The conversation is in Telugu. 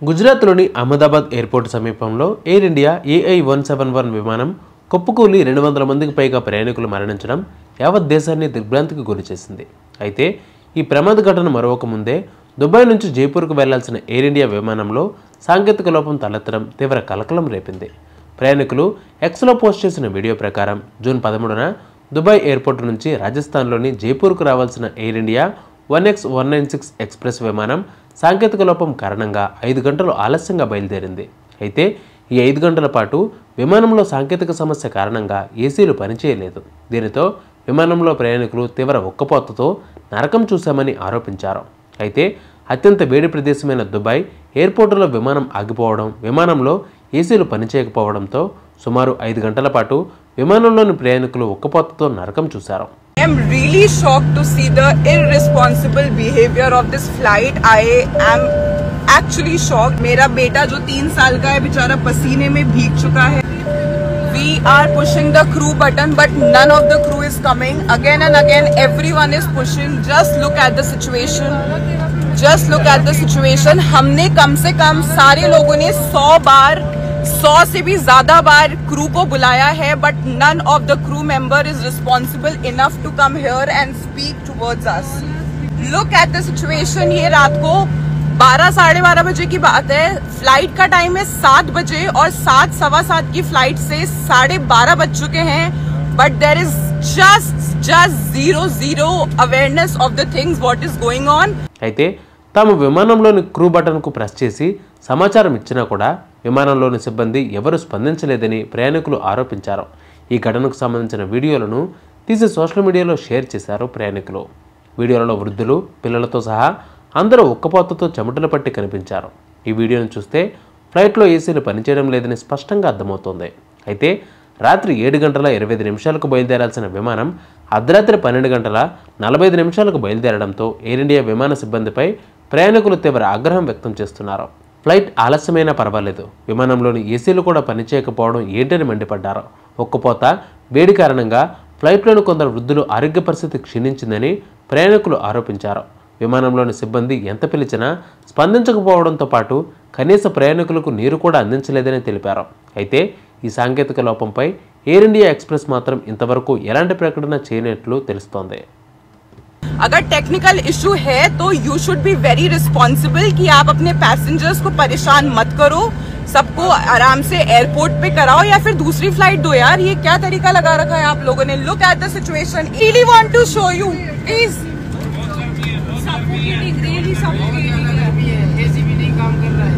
గుజరాత్లోని అహ్మదాబాద్ ఎయిర్పోర్ట్ సమీపంలో ఎయిర్ ఇండియా AI-171 విమానం కుప్పకూలి 200 మందికి పైగా ప్రయాణికులు మరణించడం యావత్ దేశాన్ని దిగ్భ్రాంతికి గురిచేసింది. అయితే ఈ ప్రమాద ఘటన మరొక ముందే దుబాయ్ నుంచి జైపూర్కు వెళ్లాల్సిన ఎయిర్ ఇండియా విమానంలో సాంకేతిక లోపం తలెత్తడం తీవ్ర కలకలం రేపింది. ప్రయాణికులు ఎక్స్లో పోస్ట్ చేసిన వీడియో ప్రకారం జూన్ 13న దుబాయ్ ఎయిర్పోర్ట్ నుంచి రాజస్థాన్లోని జైపూర్కు రావాల్సిన ఎయిర్ ఇండియా 1X196 ఎక్స్ప్రెస్ విమానం సాంకేతిక లోపం కారణంగా 5 గంటలు ఆలస్యంగా బయలుదేరింది. అయితే ఈ 5 గంటల పాటు విమానంలో సాంకేతిక సమస్య కారణంగా ఏసీలు పనిచేయలేదు. దీనితో విమానంలో ప్రయాణికులు తీవ్ర ఉక్కపోతతో నరకం చూశామని ఆరోపించారు. అయితే అత్యంత వేడి ప్రదేశమైన దుబాయ్ ఎయిర్పోర్టులో విమానం ఆగిపోవడం, విమానంలో ఏసీలు పనిచేయకపోవడంతో సుమారు 5 గంటల పాటు విమానంలోని ప్రయాణికులు ఉక్కపోతతో నరకం చూశారు. I am really shocked to see the irresponsible behavior of this flight. I am actually shocked. मेरा बेटा जो 3 साल का है बेचारा पसीने में भीग चुका है. We are pushing the crew button but none of the crew is coming. Again and again everyone is pushing. Just look at the situation. Just look at the situation. हमने कम से कम सारे लोगों ने 100 से भी ज्यादा बार क्रू को बुलाया है but none of the crew member is responsible enough to come here and speak towards us. Look at the situation. ये रात को 12-12:30 बजे की बात है. फ्लाइट का टाइम है 7 बजे और 7-7:15 की फ्लाइट से 12:30 बज चुके हैं but there is just zero awareness of the things what is going on. అయితే తాము విమానంలోని క్రూ బటన్కు ప్రెస్ చేసి సమాచారం ఇచ్చినా కూడా విమానంలోని సిబ్బంది ఎవరూ స్పందించలేదని ప్రయాణికులు ఆరోపించారు. ఈ ఘటనకు సంబంధించిన వీడియోలను తీసి సోషల్ మీడియాలో షేర్ చేశారు ప్రయాణికులు. వీడియోలలో వృద్ధులు, పిల్లలతో సహా అందరూ ఉక్కపోతతో చెమటలు పట్టి కనిపించారు. ఈ వీడియోను చూస్తే ఫ్లైట్లో ఏసీలు పనిచేయడం లేదని స్పష్టంగా అర్థమవుతోంది. అయితే రాత్రి 7:25 బయలుదేరాల్సిన విమానం అర్ధరాత్రి 12:45 బయలుదేరడంతో ఎయిర్ ఇండియా విమాన సిబ్బందిపై ప్రయాణికులు తీవ్ర ఆగ్రహం వ్యక్తం చేస్తున్నారు. ఫ్లైట్ ఆలస్యమైనా పర్వాలేదు, విమానంలోని ఏసీలు కూడా పనిచేయకపోవడం ఏంటని మండిపడ్డారు. ఉక్కపోత, వేడి కారణంగా ఫ్లైట్లోని కొందరు వృద్ధులు ఆరోగ్య పరిస్థితి క్షీణించిందని ప్రయాణికులు ఆరోపించారు. విమానంలోని సిబ్బంది ఎంత పిలిచినా స్పందించకపోవడంతో పాటు కనీస ప్రయాణికులకు నీరు కూడా అందించలేదని తెలిపారు. అయితే ఈ సాంకేతిక లోపంపై ఎయిర్ ఇండియా ఎక్స్ప్రెస్ మాత్రం ఇంతవరకు ఎలాంటి ప్రకటన చేయనట్లు తెలుస్తోంది. अगर टेक्निकल इशू है तो you should be very responsible कि आप अपने पैसेंजर्स को परेशान मत करो, सबको आराम से एयरपोर्ट पे कराओ या फिर दूसरी फ्लाइट दो. यार ये क्या तरीका लगा रखा है आप लोगों ने. Look at the situation. Really want to show you please. AC भी नहीं काम कर रहा है.